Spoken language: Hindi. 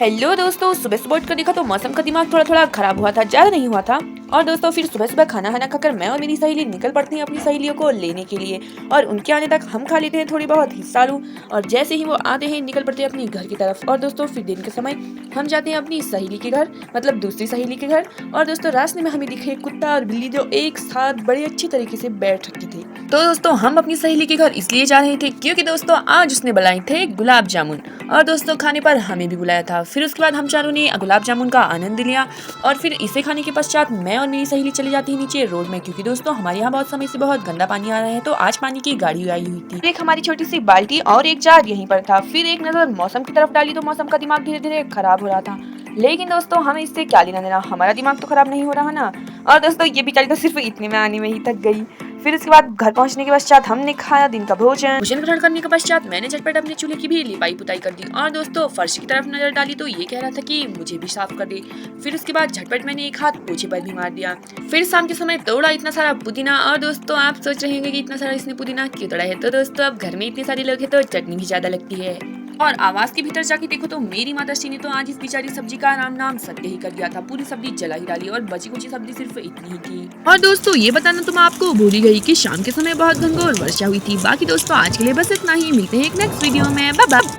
हेलो दोस्तों, सुबह सुबह उठकर देखा तो मौसम का दिमाग थोड़ा थोड़ा खराब हुआ था, ज्यादा नहीं हुआ था। और दोस्तों फिर सुबह सुबह खाना खाना खाकर मैं और मेरी सहेली निकल पड़ती हैं अपनी सहेलियों को लेने के लिए। और उनके आने तक हम खा लेते हैं थोड़ी बहुत हिस्सा लूं। और जैसे ही वो आते हैं निकल पड़ते हैं अपने घर की तरफ। और दोस्तों फिर दिन के समय हम जाते हैं अपनी सहेली के घर, मतलब दूसरी सहेली के घर। और दोस्तों रास्ते में हमें दिखे कुत्ता और बिल्ली जो एक साथ बड़े अच्छी तरीके से बैठ रखी थी। तो दोस्तों हम अपनी सहेली के घर इसलिए जा रहे थे क्योंकि दोस्तों आज उसने बनाए थे गुलाब जामुन। और दोस्तों खाने पर हमें भी बुलाया था। फिर उसके बाद हम चारों ने गुलाब जामुन का आनंद लिया। और फिर इसे खाने के पश्चात मैं और मेरी सहेली चली जाती है नीचे रोड में, क्योंकि दोस्तों हमारे यहाँ बहुत समय से बहुत गंदा पानी आ रहा है, तो आज पानी की गाड़ी आई हुई थी। एक हमारी छोटी सी बाल्टी और एक जार यहीं पर था। फिर एक नजर मौसम की तरफ डाली तो मौसम का दिमाग धीरे धीरे खराब हो रहा था। लेकिन दोस्तों हमें इससे क्या लेना देना, हमारा दिमाग तो खराब नहीं हो रहा ना। और दोस्तों ये बेचारी तो सिर्फ इतने में आने में ही थक गई। फिर उसके बाद घर पहुंचने के पश्चात हमने खाया दिन का भोजन ग्रहण करने के पश्चात मैंने झटपट अपने चूल्हे की भी लिपाई पुताई कर दी। और दोस्तों फर्श की तरफ नजर डाली तो ये कह रहा था कि मुझे भी साफ कर दे। फिर उसके बाद झटपट मैंने एक हाथ पोछे पर भी मार दिया। फिर शाम के समय तोड़ा इतना सारा पुदीना। और दोस्तों आप सोच रहे होंगे कि इतना सारा इसने पुदीना क्यों तोड़ा है, तो दोस्तों अब घर में इतने सारे लोग हैं तो चटनी भी ज्यादा लगती है। और आवाज के भीतर जाके देखो तो मेरी माताश्री ने तो आज इस बेचारी सब्जी का नाम सत्य ही कर दिया था। पूरी सब्जी जला ही डाली और बची कुची सब्जी सिर्फ इतनी ही थी। और दोस्तों ये बताना तो मैं आपको भूल ही गई कि शाम के समय बहुत घनघोर वर्षा हुई थी। बाकी दोस्तों आज के लिए बस इतना ही, मिलते हैं एक नेक्स्ट वीडियो में, बाय बाय।